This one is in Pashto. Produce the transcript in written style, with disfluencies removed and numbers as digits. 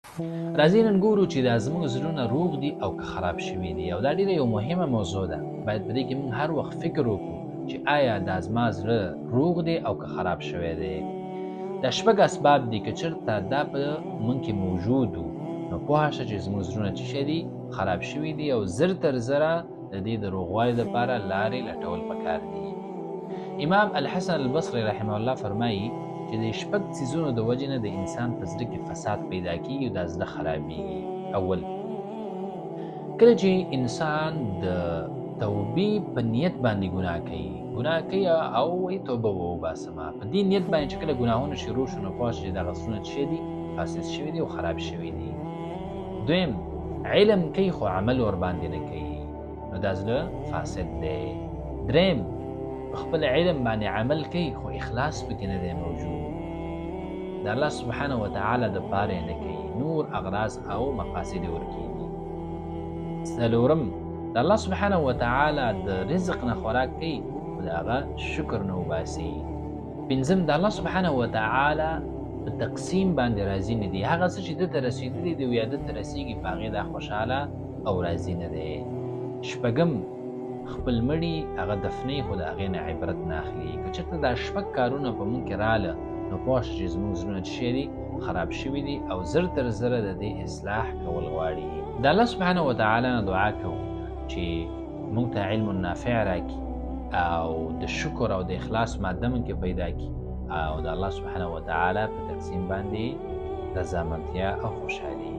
راځئ نن ګورو چې دا زموږ زړونه روغ دي او که خراب شوي دي، او دا ډېره یو مهمه موضوع ده. باید په دې کې موږ هر وخت فکر وکړو چې آیا دا زما زړه روغ دی او که خراب شوی دی. دا شپږ اسباب دي که چېرته دا په موږ کې موجود وو، نو پوهه شه چې زموږ زړونه څه شی دي، خراب شوي دي، او زر تر زره د دې د روغوالي دپاره لارې لټول پکار دي. امام الحسن البصري رحمه الله فرمایي چې د شپږ څیزونو د وجې نه د انسان په زړه کې فساد پیدا کېږي او دا زړه خرابېږي. اول، کله چې انسان د توبې په نیت باندې ګناه کوي او وایي توبه وباسمه، په دې نیت باندې چې کله ګناهونه شروع شو نو پوه شه چې دغه زړونه څه شی دي، فاسد شوي دي او خراب شوي دي. دویم، علم کوي خو عمل ورباندې نه کوي، نو دا زړه فاسد دی. دریم، په خپل علم باندې عمل کوي خو اخلاص پکې نه دی موجود، د الله سبحانه وتعالی دپاره یې نه کوي، نور اغراض او مقاصد یې ورکېږي. څلورم، د الله سبحانه وتعالی د رزق نه خوراک کوي خو د هغه شکر نه وباسي. پنځم، د الله سبحانه وتعالی په تقسیم باندې راضي نه دي، هغه څه چې ده ته رسېدلي دي او یا ده ته رسېږي په هغې دا خوشحاله او راضي نه دی. شپږم، خپل مړي هغه دفنوي خو د هغې نه عبرت نه اخلي. که چېرته دا شپږ کارونه په موږ کې راله نو پوه شه چې زموږ زړونه څه شی دي، خراب شوي دي او زر تر زره د دې اصلاح کول غواړي. د الله سبحانه وتعالی نه دعا کوو چې موږ ته علم نافع راکړي او د شکر او د اخلاص ماده موږ کې پیدا کړي او د الله سبحانه وتعالی په تقسیم باندې رضامندتیا او خوشحالي